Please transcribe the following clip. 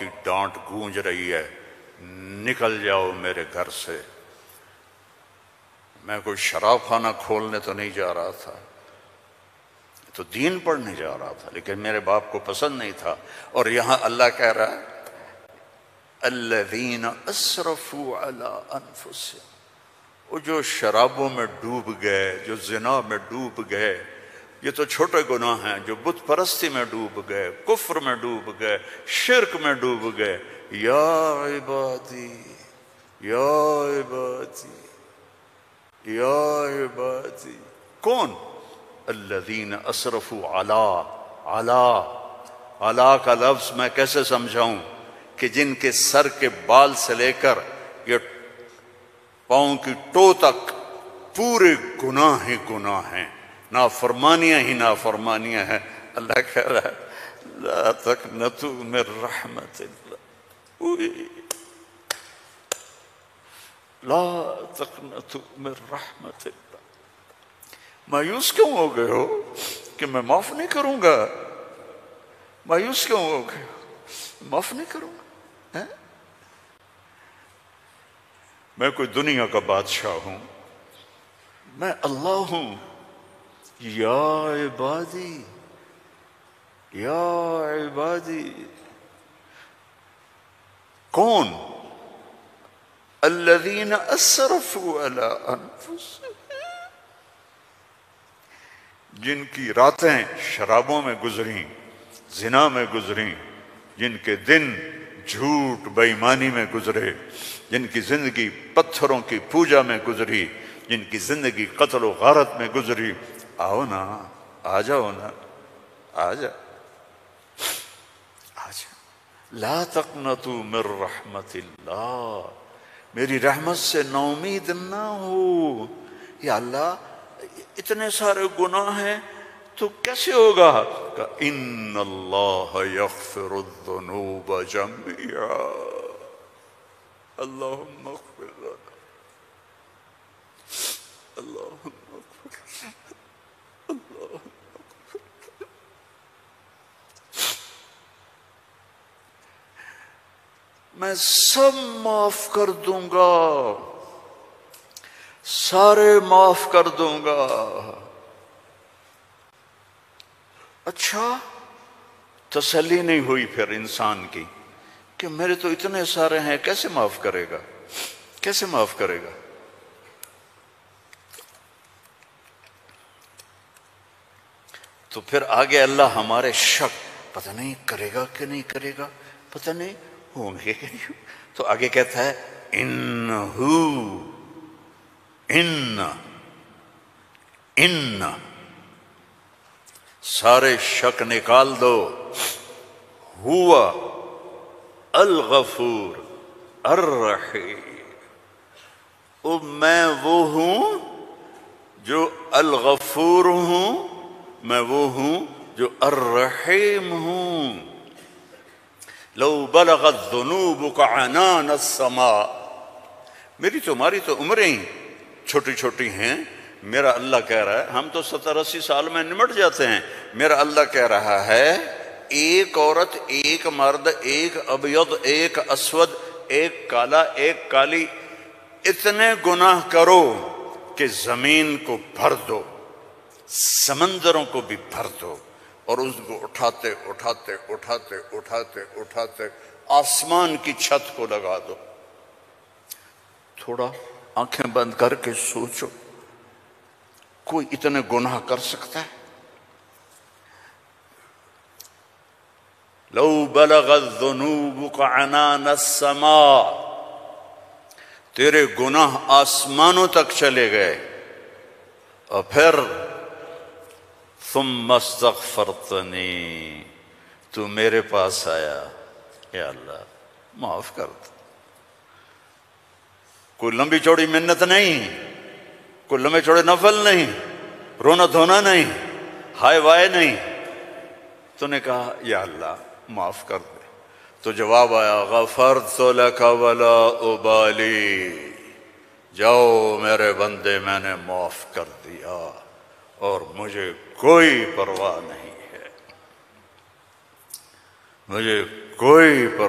کی ڈانٹ گونج رہی ہے، نکل جاؤ میرے گھر سے۔ میں کوئی شراب خانہ کھولنے تو نہیں جا رہا تھا، تو دین پڑھنے جا رہا تھا، لیکن میرے باپ کو پسند نہیں تھا۔ اور یہاں اللہ کہہ رہا ہے الذین اسرفوا علی انفسہم، وہ جو شرابوں میں ڈوب گئے، جو زنا میں ڈوب گئے، یہ تو چھوٹے گناہ ہیں، جو بت پرستی میں ڈوب گئے، کفر میں ڈوب گئے، شرک میں ڈوب گئے، یا عبادی یا عبادی یا عبادی، کون؟ الذین اسرفوا علی کا لفظ میں کیسے سمجھاؤں کہ جن کے سر کے بال سے لے کر یہ پاؤں کی ٹو تک پورے گناہ ہی گناہ ہیں، نافرمانیاں ہی نافرمانیاں ہیں۔ اللہ کہہ رہا ہے لا تقنطوا من رحمت اللہ، لا تقنطوا من رحمت اللہ۔ مایوس کیوں ہو گئے ہو کہ میں معاف نہیں کروں گا؟ مایوس کیوں ہو گئے ہو؟ معاف نہیں کروں گا؟ میں کوئی دنیا کا بادشاہ ہوں؟ میں اللہ ہوں۔ یا عبادی یا عبادی، کون؟ الذین اسرفوا علی انفسہم، جن کی راتیں شرابوں میں گزریں، زنا میں گزریں، جن کے دن جھوٹ بے ایمانی میں گزرے، جن کی زندگی پتھروں کی پوجا میں گزری، جن کی زندگی قتل و غارت میں گزری۔ آؤ نا، آ جاؤ نا، آ جاؤ، آ جاؤ۔ لا تقنطوا من رحمت اللہ، میری رحمت سے نا امید نہ ہو۔ یا اللہ اتنے سارے گناہ ہیں تو کیسے ہوگا؟ کہ ان اللہ یغفر الذنوب جميعا، اللہم اغفر لنا، اللہم اغفر لنا، اللہم اغفر لنا۔ میں سب معاف کر دوں گا، سارے معاف کر دوں گا۔ اچھا، تسلی نہیں ہوئی پھر انسان کی کہ میرے تو اتنے سارے ہیں، کیسے معاف کرے گا؟ کیسے معاف کرے گا؟ تو پھر آگے اللہ ہمارے شک، پتہ نہیں کرے گا کہ نہیں کرے گا، پتہ نہیں ہوں گے کہ نہیں، تو آگے کہتا ہے ان سارے شک نکال دو، ہوا الغفور الرحیم، میں وہ ہوں جو الغفور ہوں، میں وہ ہوں جو الرحیم ہوں۔ لو بلغت ذنوبک عنان السماء، میری تمہاری تو عمریں چھوٹی چھوٹی ہیں، میرا اللہ کہہ رہا ہے، ہم تو 70-80 سال میں نمٹ جاتے ہیں، میرا اللہ کہہ رہا ہے ایک عورت، ایک مرد، ایک ابیض، ایک اسود، ایک کالا، ایک کالی، اتنے گناہ کرو کہ زمین کو بھر دو، سمندروں کو بھی بھر دو، اور اس کو اٹھاتے اٹھاتے اٹھاتے اٹھاتے اٹھاتے آسمان کی چھت کو لگا دو۔ تھوڑا آنکھیں بند کر کے سوچو، کوئی اتنے گناہ کر سکتا ہے؟ لو بلغت ذنوبک عنان السماء، تیرے گناہ آسمانوں تک چلے گئے، اور پھر ثم استغفرتنی، تو میرے پاس آیا، یا اللہ معاف کر دو۔ کوئی لمبی چوڑی منت نہیں، کوئی لمبے چوڑے نفل نہیں، رونا دھونا نہیں، ہائے وائے نہیں، تو نے کہا یا اللہ معاف کر دے، تو جواب آیا غفرت لک ولا ابالی، جاؤ میرے بندے میں نے معاف کر دیا اور مجھے کوئی پرواہ نہیں ہے، مجھے کوئی پرواہ